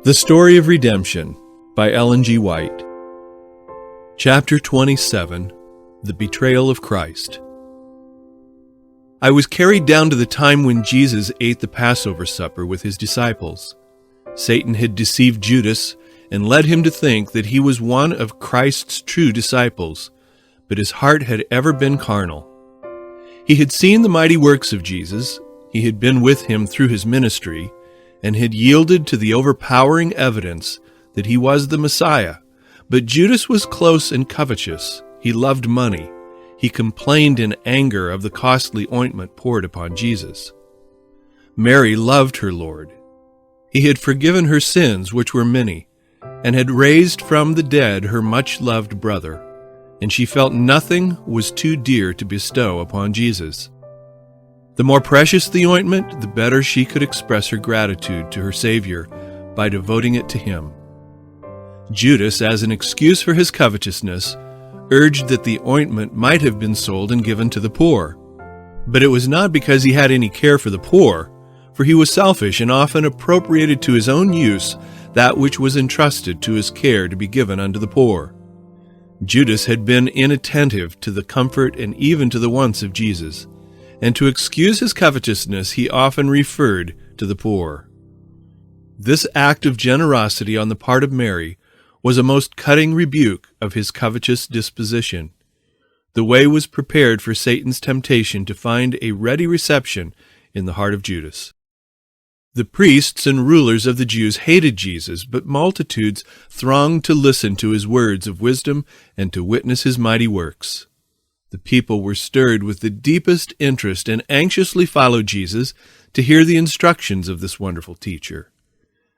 The Story of Redemption by Ellen G. White. Chapter 27, The Betrayal of Christ. I was carried down to the time when Jesus ate the Passover supper with his disciples. Satan had deceived Judas and led him to think that he was one of Christ's true disciples, but his heart had ever been carnal. He had seen the mighty works of Jesus, he had been with him through his ministry, and had yielded to the overpowering evidence that he was the Messiah. But Judas was close and covetous. He loved money. He complained in anger of the costly ointment poured upon Jesus. Mary loved her Lord. He had forgiven her sins, which were many, and had raised from the dead her much-loved brother, and she felt nothing was too dear to bestow upon Jesus. The more precious the ointment, the better she could express her gratitude to her Savior by devoting it to him. Judas, as an excuse for his covetousness, urged that the ointment might have been sold and given to the poor. But it was not because he had any care for the poor, for he was selfish and often appropriated to his own use that which was entrusted to his care to be given unto the poor. Judas had been inattentive to the comfort and even to the wants of Jesus, and to excuse his covetousness he often referred to the poor. This act of generosity on the part of Mary was a most cutting rebuke of his covetous disposition. The way was prepared for Satan's temptation to find a ready reception in the heart of Judas. The priests and rulers of the Jews hated Jesus, but multitudes thronged to listen to his words of wisdom and to witness his mighty works. The people were stirred with the deepest interest and anxiously followed Jesus to hear the instructions of this wonderful teacher.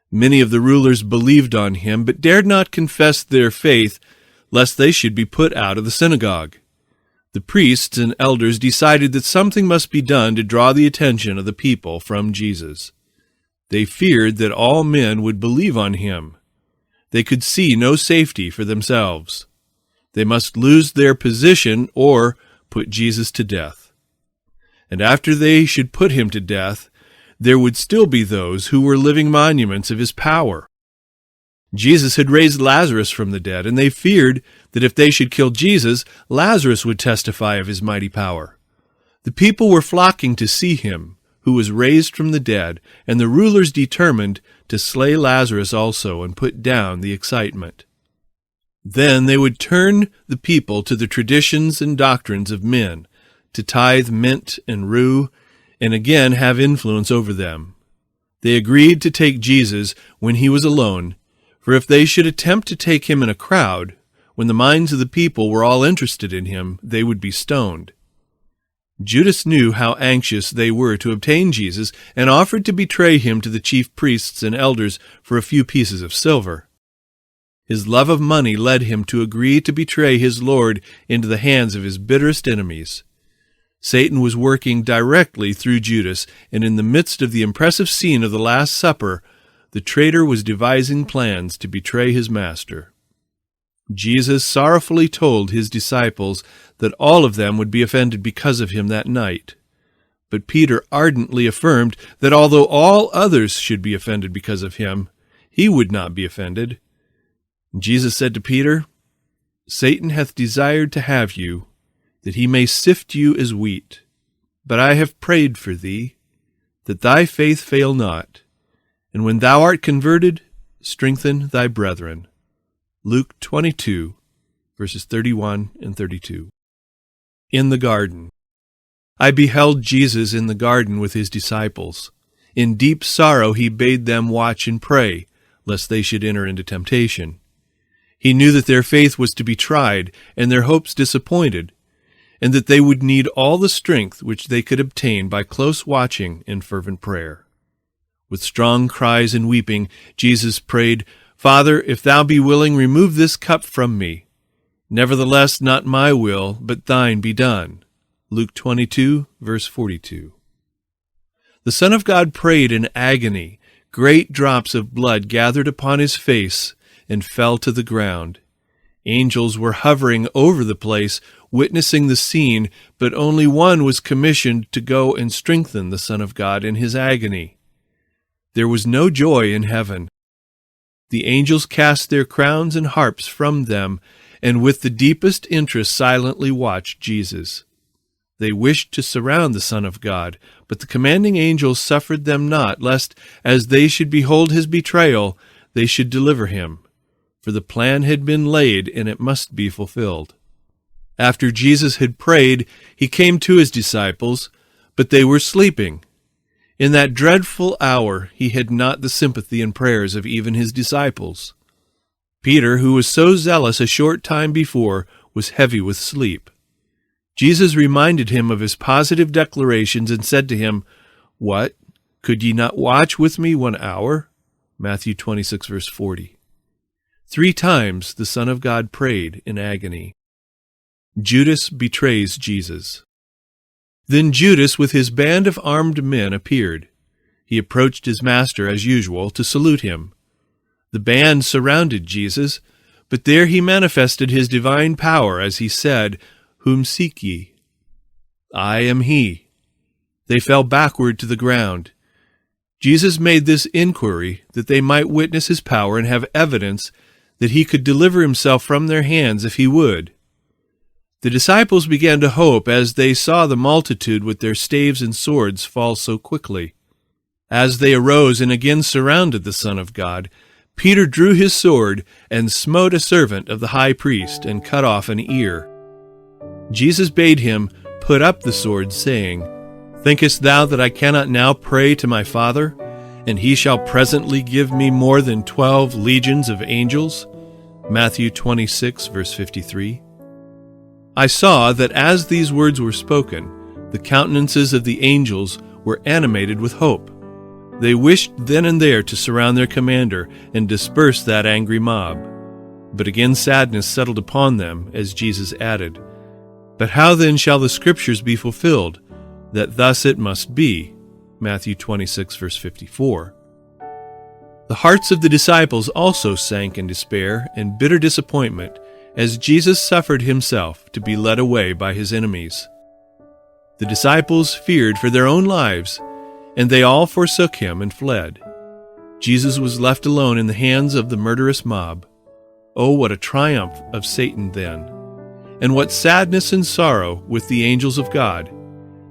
Many of the rulers believed on him, but dared not confess their faith, lest they should be put out of the synagogue. The priests and elders decided that something must be done to draw the attention of the people from Jesus. They feared that all men would believe on him. They could see no safety for themselves. They must lose their position or put Jesus to death. And after they should put him to death, there would still be those who were living monuments of his power. Jesus had raised Lazarus from the dead, and they feared that if they should kill Jesus, Lazarus would testify of his mighty power. The people were flocking to see him, who was raised from the dead, and the rulers determined to slay Lazarus also and put down the excitement. Then they would turn the people to the traditions and doctrines of men, to tithe mint and rue, and again have influence over them. They agreed to take Jesus when he was alone, for if they should attempt to take him in a crowd, when the minds of the people were all interested in him, they would be stoned. Judas knew how anxious they were to obtain Jesus, and offered to betray him to the chief priests and elders for a few pieces of silver. His love of money led him to agree to betray his Lord into the hands of his bitterest enemies. Satan was working directly through Judas, and in the midst of the impressive scene of the Last Supper, the traitor was devising plans to betray his master. Jesus sorrowfully told his disciples that all of them would be offended because of him that night. But Peter ardently affirmed that although all others should be offended because of him, he would not be offended. Jesus said to Peter, "Satan hath desired to have you, that he may sift you as wheat. But I have prayed for thee, that thy faith fail not. And when thou art converted, strengthen thy brethren." Luke 22, verses 31 and 32. In the garden. I beheld Jesus in the garden with his disciples. In deep sorrow he bade them watch and pray, lest they should enter into temptation. He knew that their faith was to be tried, and their hopes disappointed, and that they would need all the strength which they could obtain by close watching and fervent prayer. With strong cries and weeping, Jesus prayed, "Father, if thou be willing, remove this cup from me. Nevertheless, not my will, but thine be done." Luke 22, verse 42. The Son of God prayed in agony. Great drops of blood gathered upon his face and fell to the ground. Angels were hovering over the place, witnessing the scene, but only one was commissioned to go and strengthen the Son of God in his agony. There was no joy in heaven. The angels cast their crowns and harps from them, and with the deepest interest silently watched Jesus. They wished to surround the Son of God, but the commanding angels suffered them not, lest, as they should behold his betrayal, they should deliver him. For the plan had been laid, and it must be fulfilled. After Jesus had prayed, he came to his disciples, but they were sleeping. In that dreadful hour he had not the sympathy and prayers of even his disciples. Peter, who was so zealous a short time before, was heavy with sleep. Jesus reminded him of his positive declarations and said to him, "What? Could ye not watch with me 1 hour?" Matthew 26, verse 40. 3 times the Son of God prayed in agony. Judas betrays Jesus. Then Judas with his band of armed men appeared. He approached his master as usual to salute him. The band surrounded Jesus, but there he manifested his divine power as he said, "Whom seek ye?" "I am he." They fell backward to the ground. Jesus made this inquiry that they might witness his power and have evidence that he could deliver himself from their hands if he would. The disciples began to hope as they saw the multitude with their staves and swords fall so quickly. As they arose and again surrounded the Son of God, Peter drew his sword and smote a servant of the high priest and cut off an ear. Jesus bade him put up the sword, saying, "Thinkest thou that I cannot now pray to my Father, and he shall presently give me more than 12 legions of angels?" Matthew 26, verse 53. I saw that as these words were spoken, the countenances of the angels were animated with hope. They wished then and there to surround their commander and disperse that angry mob. But again sadness settled upon them as Jesus added, "But how then shall the Scriptures be fulfilled, that thus it must be?" Matthew 26, verse 54. The hearts of the disciples also sank in despair and bitter disappointment as Jesus suffered himself to be led away by his enemies. The disciples feared for their own lives, and they all forsook him and fled. Jesus was left alone in the hands of the murderous mob. Oh, what a triumph of Satan then! And what sadness and sorrow with the angels of God!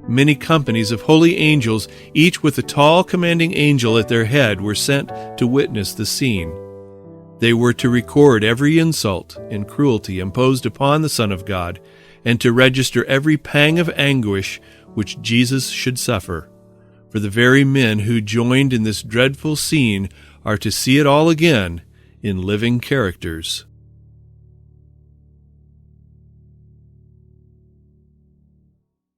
Many companies of holy angels, each with a tall commanding angel at their head, were sent to witness the scene. They were to record every insult and cruelty imposed upon the Son of God, and to register every pang of anguish which Jesus should suffer. For the very men who joined in this dreadful scene are to see it all again in living characters.